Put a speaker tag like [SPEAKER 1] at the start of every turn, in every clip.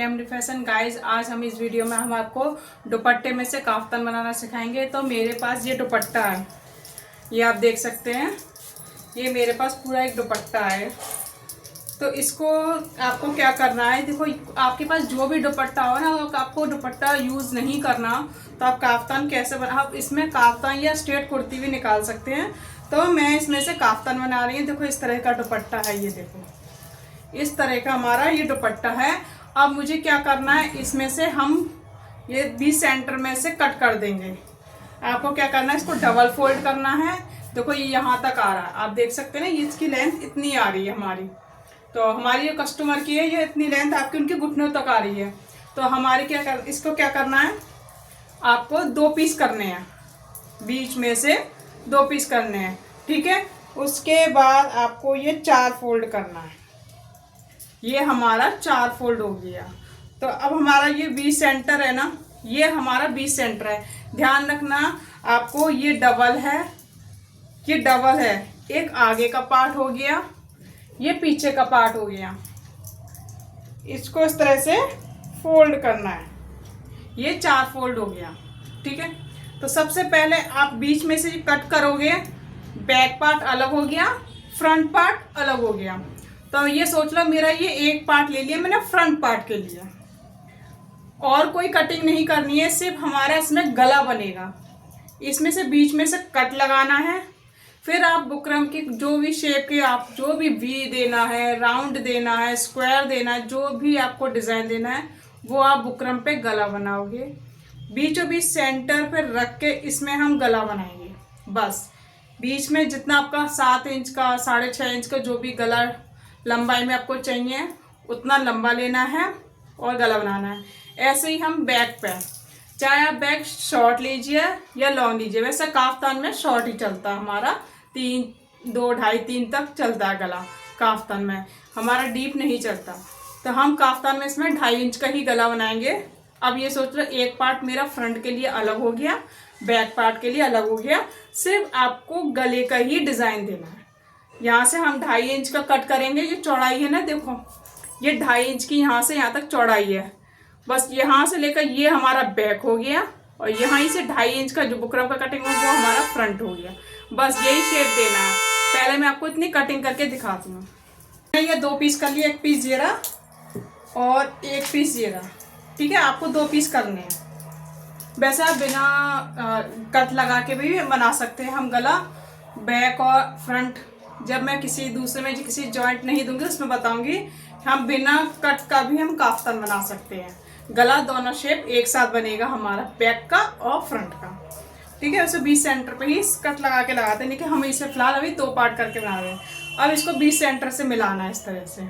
[SPEAKER 1] MD fashion. Guys आज हम इस वीडियो में हम आपको दुपट्टे में से काफ्तान बनाना सिखाएंगे। तो मेरे पास ये दुपट्टा है, ये आप देख सकते हैं। ये मेरे पास पूरा एक दुपट्टा है। तो इसको आपको क्या करना है, देखो आपके पास जो भी दुपट्टा हो ना, अगर आपको दुपट्टा यूज़ नहीं करना तो आप काफ्तान कैसे बना, आप इसमें काफ्तान या स्ट्रेट कुर्ती भी निकाल सकते हैं। तो मैं इसमें से काफ्तान बना रही हूँ। देखो इस तरह का दुपट्टा है, ये देखो इस तरह का हमारा ये दुपट्टा है। अब मुझे क्या करना है, इसमें से हम ये 20 सेंटर में से कट कर देंगे। आपको क्या करना है, इसको डबल फोल्ड करना है। देखो ये यहाँ तक आ रहा है, आप देख सकते हैं ना, ये इसकी लेंथ इतनी आ रही है हमारी। तो हमारी जो कस्टमर की है, ये इतनी लेंथ आपकी उनके घुटनों तक आ रही है। तो हमारी इसको क्या करना है, आपको 2 पीस करने हैं, बीच में से 2 पीस करने हैं, ठीक है। उसके बाद आपको ये 4 फोल्ड करना है। ये हमारा 4 फोल्ड हो गया। तो अब हमारा ये 20 सेंटर है ना, ये हमारा 20 सेंटर है। ध्यान रखना आपको, ये डबल है, ये डबल है। एक आगे का पार्ट हो गया, ये पीछे का पार्ट हो गया। इसको इस तरह से फोल्ड करना है। ये 4 फोल्ड हो गया, ठीक है। तो सबसे पहले आप बीच में से कट करोगे, बैक पार्ट अलग हो गया, फ्रंट पार्ट अलग हो गया। तो ये सोच लो, मेरा ये एक पार्ट ले लिया मैंने फ्रंट पार्ट के लिए। और कोई कटिंग नहीं करनी है, सिर्फ हमारा इसमें गला बनेगा। इसमें से बीच में से कट लगाना है। फिर आप बुकरम की जो भी शेप के, आप जो भी वी देना है, राउंड देना है, स्क्वायर देना है, जो भी आपको डिज़ाइन देना है, वो आप बुकरम पे गला बनाओगे। बीचों बीच सेंटर पे रख के इसमें हम गला बनाएंगे। बस बीच में जितना आपका 7 इंच का, 6.5 इंच का जो भी गला लंबाई में आपको चाहिए, उतना लंबा लेना है और गला बनाना है। ऐसे ही हम बैक पे, चाहे आप बैक शॉर्ट लीजिए या लॉन्ग लीजिए। वैसे काफ्तान में शॉर्ट ही चलता है हमारा, 2, 2.5, 3 तक चलता है गला काफ्तान में, हमारा डीप नहीं चलता। तो हम काफ्तान में इसमें 2.5 इंच का ही गला बनाएंगे। अब ये सोच लो, एक पार्ट मेरा फ्रंट के लिए अलग हो गया, बैक पार्ट के लिए अलग हो गया। सिर्फ आपको गले का ही डिज़ाइन देना है। यहाँ से हम 2.5 इंच का कट करेंगे। ये चौड़ाई है ना, देखो ये 2.5 इंच की यहाँ से यहाँ तक चौड़ाई है। बस यहाँ से लेकर ये हमारा बैक हो गया, और यहाँ से 2.5 इंच का जो बुकरम का कटिंग हो वो हमारा फ्रंट हो गया। बस यही शेप देना है। पहले मैं आपको इतनी कटिंग करके दिखाती हूँ। मैं ये 2 पीस कर लिया, एक पीस ये रहा और एक पीस ये रहा, ठीक है। आपको 2 पीस करने हैं। वैसे आप बिना कट लगा के भी बना सकते हैं हम गला, बैक और फ्रंट। जब मैं किसी दूसरे में किसी जॉइंट नहीं दूंगी उसमें बताऊंगी। हम बिना कट का भी हम काफ्तान बना सकते हैं। गला दोनों शेप एक साथ बनेगा हमारा, बैक का और फ्रंट का, ठीक है। उसे 20 सेंटर पे ही कट लगा के लगाते हैं, लेकिन हम इसे फिलहाल अभी 2 पार्ट करके बना रहे हैं। अब इसको 20 सेंटर से मिलाना है इस तरह से।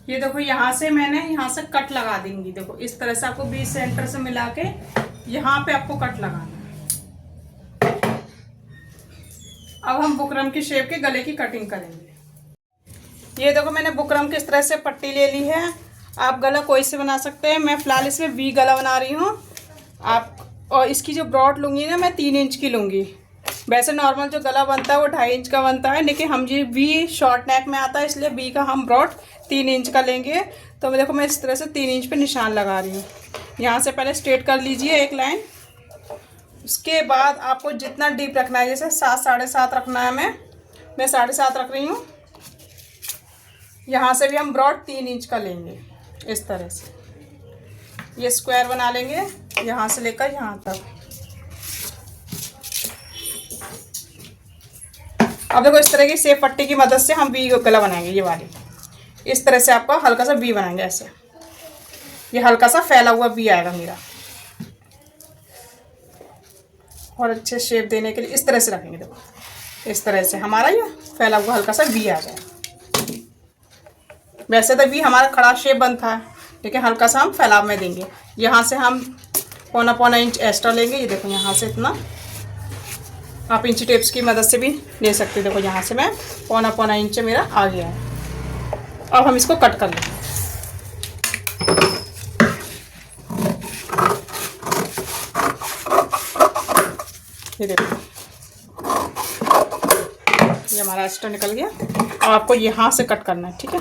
[SPEAKER 1] ये देखो यहाँ से मैंने यहाँ से कट लगा देंगी। देखो इस तरह से आपको 20 सेंटर से मिला के यहाँ पे आपको कट लगाना है। अब हम बुकरम की शेप के गले की कटिंग करेंगे। ये देखो मैंने बुकरम की इस तरह से पट्टी ले ली है। आप गला कोई से बना सकते हैं। मैं फिलहाल इसमें वी गला बना रही हूँ। आप और इसकी जो ब्रॉड लूँगी ना, मैं 3 इंच की लूँगी। वैसे नॉर्मल जो गला बनता है वो 2.5 इंच का बनता है, लेकिन हम ये वी शॉर्ट नेक में आता है, इसलिए वी का हम ब्रॉड 3 इंच का लेंगे। तो देखो मैं इस तरह से 3 इंच पे निशान लगा रही हूँ। यहाँ से पहले स्ट्रेट कर लीजिए एक लाइन। उसके बाद आपको जितना डीप रखना है, जैसे 7, 7.5 रखना है, मैं 7.5 रख रही हूँ। यहाँ से भी हम ब्रॉड 3 इंच का लेंगे। इस तरह से ये स्क्वायर बना लेंगे, यहाँ से लेकर यहाँ तक। अब देखो इस तरह की सेफ पट्टी की मदद से हम वी गला बनाएंगे। ये वाली इस तरह से आपका हल्का सा वी बनाएंगे ऐसे। ये हल्का सा फैला हुआ वी आएगा मेरा। और अच्छे शेप देने के लिए इस तरह से रखेंगे। देखो इस तरह से हमारा ये फैला हुआ हल्का सा वी आ जाए। वैसे तो वी हमारा खड़ा शेप बनता है, लेकिन हल्का सा हम फैलाव में देंगे। यहाँ से हम 1.25 इंच एक्स्ट्रा लेंगे। ये देखो यहाँ से इतना, आप इंची टेप्स की मदद से भी ले सकते हो। देखो यहाँ से मैं 1.25 इंच मेरा आ गया है। अब हम इसको कट कर लेंगे। ये देखो ये हमारा एक्स्ट्रा निकल गया। अब आपको यहाँ से कट करना है, ठीक है।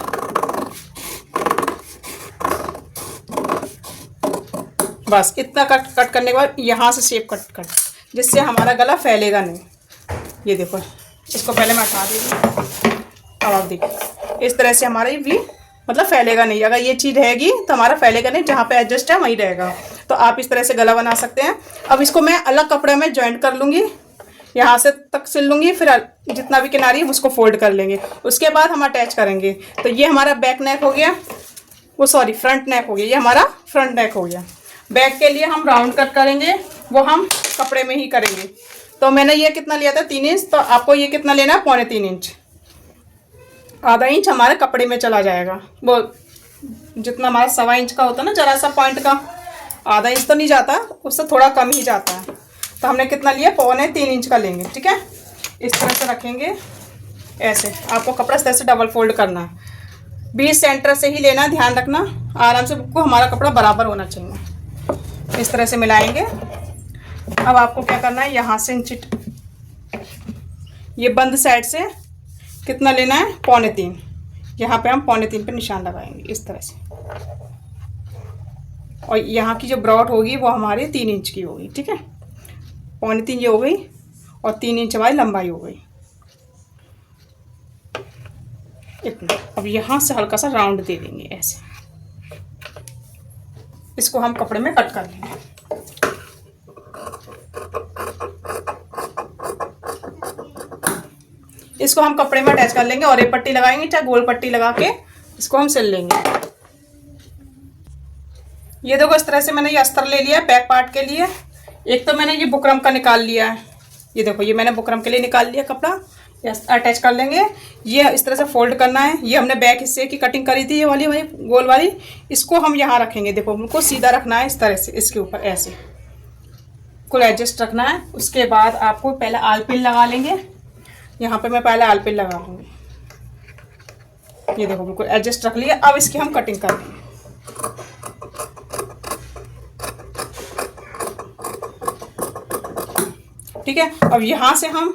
[SPEAKER 1] बस इतना कट करने के बाद यहाँ से शेप कट जिससे हमारा गला फैलेगा नहीं। ये देखो, इसको पहले मैं हटा देंगी। अब आप देखिए इस तरह से हमारा ये भी मतलब फैलेगा नहीं। अगर ये चीज़ रहेगी तो हमारा फैलेगा नहीं, जहाँ पे एडजस्ट है वहीं रहेगा। तो आप इस तरह से गला बना सकते हैं। अब इसको मैं अलग कपड़े में जॉइंट कर लूँगी, यहाँ से तक सिल लूँगी, फिर जितना भी किनारी है उसको फोल्ड कर लेंगे। उसके बाद हम अटैच करेंगे। तो ये हमारा बैक नेक हो गया, वो सॉरी फ्रंट नेक हो गया। ये हमारा फ्रंट नेक हो गया। बैक के लिए हम राउंड कट करेंगे, वो हम कपड़े में ही करेंगे। तो मैंने ये कितना लिया था 3 इंच, तो आपको ये कितना लेना है 3.25 इंच। आधा इंच हमारे कपड़े में चला जाएगा। वो जितना हमारा 1.25 इंच का होता है ना, जरा सा पॉइंट का, आधा इंच तो नहीं जाता, उससे थोड़ा कम ही जाता है। तो हमने कितना लिया 3.25 इंच का लेंगे, ठीक है। इस तरह से रखेंगे ऐसे। आपको कपड़ा इस तरह से डबल फोल्ड करना है, बीच सेंटर से ही लेना, ध्यान रखना आराम से, को हमारा कपड़ा बराबर होना चाहिए। इस तरह से मिलाएंगे। अब आपको क्या करना है, यहाँ से इंच, ये बंद साइड से कितना लेना है 3.25। यहाँ पे हम 3.25 पे निशान लगाएंगे इस तरह से। और यहाँ की जो ब्रॉड होगी वो हमारी 3 इंच की होगी, ठीक है। 3.25 ये हो गई और 3 इंच हमारी लंबाई हो गई इतना। अब यहाँ से हल्का सा राउंड दे देंगे ऐसे। इसको हम कपड़े में कट कर लेंगे। इसको हम कपड़े में अटैच कर लेंगे और एक पट्टी लगाएंगे, चाहे गोल पट्टी लगा के इसको हम सिल लेंगे। ये देखो इस तरह से मैंने ये अस्तर ले लिया बैक पार्ट के लिए। एक तो मैंने ये बुकरम का निकाल लिया है, ये देखो ये मैंने बुकरम के लिए निकाल लिया कपड़ा। अटैच कर लेंगे। ये इस तरह से फोल्ड करना है। ये हमने बैक हिस्से की कटिंग करी थी, ये वाली वही गोल वाली, इसको हम यहाँ रखेंगे। देखो उनको सीधा रखना है इस तरह से, इसके ऊपर ऐसे कुल एडजस्ट रखना है। उसके बाद आपको पहले आलपिन लगा लेंगे। यहाँ पे मैं पहले आलपिन लगा लूँगी। ये देखो बिल्कुल एडजस्ट रख लिया। अब इसकी हम कटिंग कर लेंगे। ठीक है। अब यहाँ से हम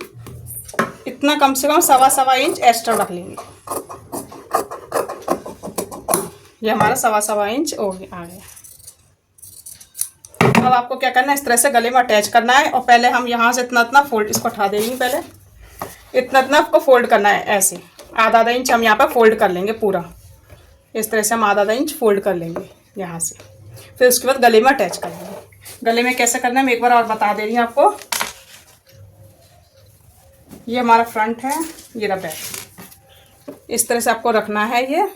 [SPEAKER 1] इतना कम से कम 1.25 इंच एक्स्ट्रा रख लेंगे। ये हमारा 1.25 इंच हो गया, आ गया। अब आपको क्या करना है, इस तरह से गले में अटैच करना है। और पहले हम यहाँ से इतना इतना फोल्ड, इसको उठा देंगे, पहले इतना इतना आपको फोल्ड करना है ऐसे। आधा इंच हम यहाँ पर फोल्ड कर लेंगे पूरा। इस तरह से हम आधा इंच फोल्ड कर लेंगे यहाँ से। फिर उसके बाद गले में अटैच कर लेंगे। गले में कैसे करना है मैं एक बार और बता दे रही हूँ आपको। ये हमारा फ्रंट है, ये रहा बैक। इस तरह से आपको रखना है ये,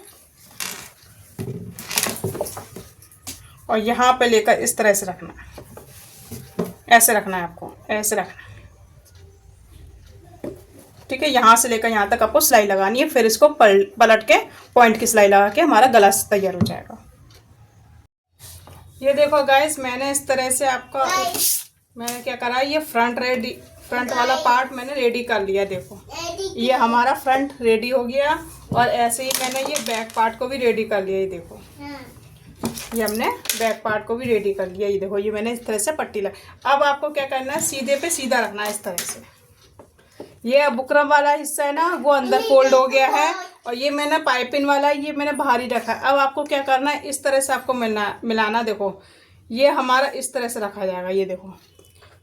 [SPEAKER 1] और यहाँ पे लेकर इस तरह से रखना है, ऐसे रखना है आपको, ऐसे रखना है। ठीक है। यहाँ से लेकर यहाँ तक आपको सिलाई लगानी है। फिर इसको पलट के पॉइंट की सिलाई लगा के हमारा गला तैयार हो जाएगा। ये देखो गाइस, मैंने इस तरह से आपका मैंने क्या करा, ये फ्रंट वाला पार्ट मैंने रेडी कर लिया। देखो ये हमारा फ्रंट रेडी हो गया। और ऐसे ही मैंने ये बैक पार्ट को भी रेडी कर लिया। ये देखो ये हमने बैक पार्ट को भी रेडी कर लिया। ये देखो ये मैंने इस तरह से पट्टी लगा। अब आपको क्या करना है, सीधे पे सीधा रखना है इस तरह से। ये बुकरम वाला हिस्सा है ना, वो अंदर फोल्ड हो गया है। और ये मैंने पाइपिंग वाला ये मैंने बाहर ही रखा है। अब आपको क्या करना है, इस तरह से आपको मिलाना। देखो ये हमारा इस तरह से रखा जाएगा। ये देखो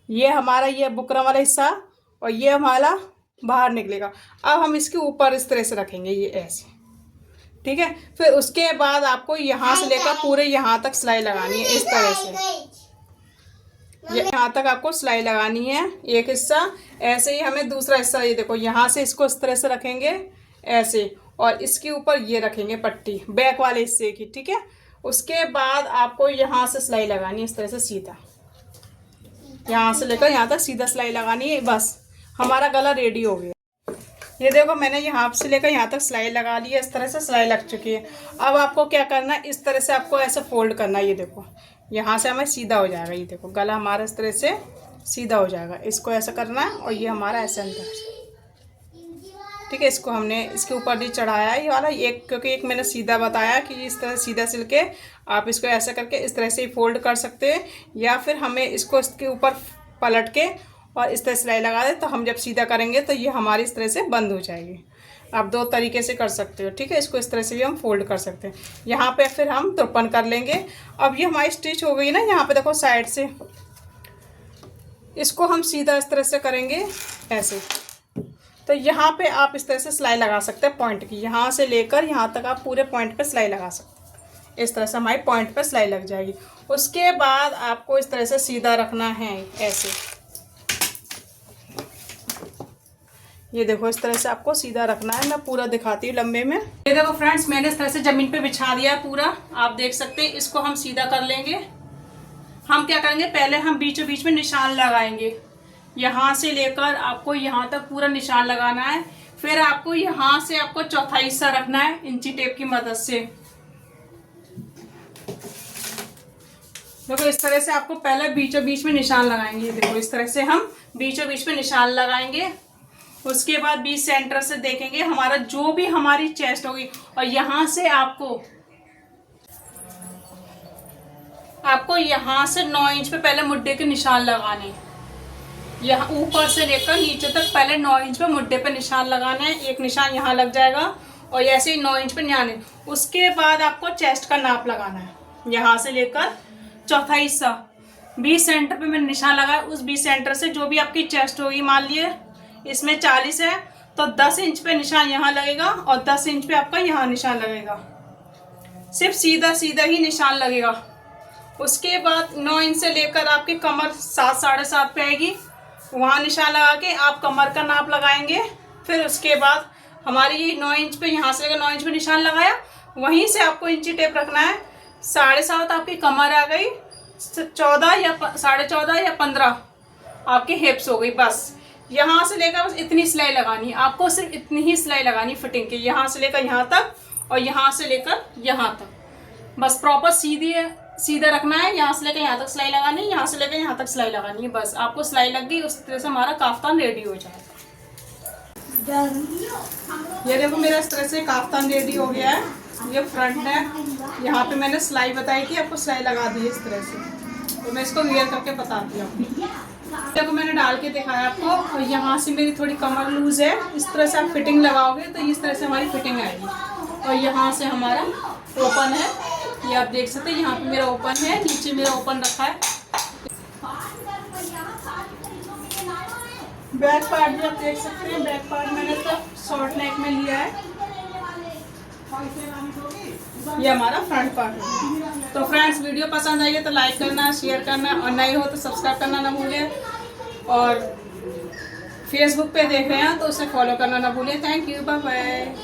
[SPEAKER 1] ये हमारा ये बुकरम वाला हिस्सा और ये हमारा बाहर निकलेगा। अब हम इसके ऊपर इस तरह से रखेंगे, ये ऐसे। ठीक है। फिर उसके बाद आपको यहाँ से लेकर पूरे यहाँ तक सिलाई लगानी है इस तरह से। ये यहाँ तक आपको सिलाई लगानी है एक हिस्सा। ऐसे ही हमें दूसरा हिस्सा, ये देखो यहाँ से इसको इस तरह से रखेंगे ऐसे, और इसके ऊपर ये रखेंगे पट्टी बैक वाले हिस्से की। ठीक है। उसके बाद आपको यहाँ से सिलाई लगानी है इस तरह से सीधा, यहाँ से लेकर यहाँ तक सीधा सिलाई लगानी है। बस हमारा गला रेडी हो गया। ये देखो मैंने यहाँ से लेकर यहाँ तक सिलाई लगा ली है। इस तरह से सिलाई लग चुकी है। अब आपको क्या करना है, इस तरह से आपको ऐसे फोल्ड करना है। ये देखो यहाँ से हमें सीधा हो जाएगा। ये देखो गला हमारा इस तरह से सीधा हो जाएगा। इसको ऐसा करना है और ये हमारा ऐसे अंदर। ठीक है। इसको हमने इसके ऊपर भी चढ़ाया है ये वाला एक, क्योंकि एक मैंने सीधा बताया कि इस तरह सीधा सिल के आप इसको ऐसा करके इस तरह से ही फोल्ड कर सकते हैं, या फिर हमें इसको इसके ऊपर पलट के और इस तरह सिलाई लगा दें, तो हम जब सीधा करेंगे तो ये हमारी इस तरह से बंद हो जाएगी। आप दो तरीके से कर सकते हो, ठीक है। इसको इस तरह से भी हम फोल्ड कर सकते हैं। यहाँ पे फिर हम तुरपन कर लेंगे। अब ये हमारी स्टिच हो गई ना, यहाँ पे देखो साइड से, इसको हम सीधा इस तरह से करेंगे ऐसे। तो यहाँ पे आप इस तरह से सिलाई लगा सकते हैं पॉइंट की, यहाँ से लेकर यहाँ तक आप पूरे पॉइंट पे सिलाई लगा सकते हैं। इस तरह से हमारी पॉइंट पे सिलाई लग जाएगी। उसके बाद आपको इस तरह से सीधा रखना है ऐसे। ये देखो इस तरह से आपको सीधा रखना है। मैं पूरा दिखाती हूँ लंबे में। ये देखो फ्रेंड्स, मैंने इस तरह से जमीन पे बिछा दिया पूरा, आप देख सकते हैं। इसको हम सीधा कर लेंगे। हम क्या करेंगे, पहले हम बीचों बीच में निशान लगाएंगे। यहाँ से लेकर आपको यहाँ तक पूरा निशान लगाना है। फिर आपको यहाँ से आपको चौथाई हिस्सा रखना है इंची टेप की मदद से। देखो इस तरह से आपको पहले बीचों बीच में निशान लगाएंगे। देखो इस तरह से हम बीचों बीच में निशान लगाएंगे। उसके बाद बीच सेंटर से देखेंगे हमारा जो भी हमारी चेस्ट होगी, और यहाँ से आपको यहाँ से 9 इंच पे पहले मुड्डे के निशान लगाने। यहाँ ऊपर से लेकर नीचे तक पहले 9 इंच पे मुड्डे पे निशान लगाना है। एक निशान यहाँ लग जाएगा और ऐसे ही 9 इंच पे निशान। उसके बाद आपको चेस्ट का नाप लगाना है। यहाँ से लेकर चौथा हिस्सा बीच सेंटर पे मैंने निशान लगाया। उस बीच सेंटर से जो भी आपकी चेस्ट होगी, मान लिए इसमें 40 है तो 10 इंच पे निशान यहाँ लगेगा और 10 इंच पे आपका यहाँ निशान लगेगा। सिर्फ सीधा सीधा ही निशान लगेगा। उसके बाद 9 इंच से लेकर आपकी कमर 7 साढ़े 7 पे आएगी, वहाँ निशान लगा के आप कमर का नाप लगाएंगे। फिर उसके बाद हमारी ये 9 इंच पे, यहाँ से लेकर 9 इंच पे निशान लगाया, वहीं से आपको इंची टेप रखना है। 7.5 आपकी कमर आ गई, 14 या 14.5 या 15 आपकी हिप्स हो गई। बस यहाँ से लेकर बस इतनी सिलाई लगानी, आपको सिर्फ इतनी ही सिलाई लगानी फिटिंग की, यहाँ से लेकर यहाँ तक और यहाँ से लेकर यहाँ तक। बस प्रॉपर सीधा रखना है। यहाँ से लेकर यहाँ तक सिलाई लगानी है, यहाँ से लेकर यहाँ तक सिलाई लगानी है। बस आपको सिलाई लग गई, उस तरह से हमारा काफ्तान रेडी हो जाएगा। ये देखो मेरा इस तरह से काफ्तान रेडी हो गया है। ये फ्रंट है, यहाँ पे मैंने सिलाई बताई थी, आपको सिलाई लगा दी है इस तरह से। तो मैं इसको वेयर करके बताती हूँ। देखो मैंने डाल के दिखाया आपको। और यहाँ से मेरी थोड़ी कमर लूज है, इस तरह से आप फिटिंग लगाओगे तो इस तरह से हमारी फिटिंग आएगी। और यहाँ से हमारा ओपन है, ये आप देख सकते हैं। यहाँ पे मेरा ओपन है, नीचे मेरा ओपन रखा है। बैक पार्ट भी आप देख सकते हैं। बैक पार्ट मैंने तो शॉर्ट नेक में लिया है। ये हमारा फ्रंट पार्ट है। तो फ्रेंड्स, वीडियो पसंद आई है तो लाइक करना, शेयर करना, और नए हो तो सब्सक्राइब करना ना भूलें। और फेसबुक पे देख रहे हैं तो उसे फॉलो करना ना भूलें। Thank you, bye bye.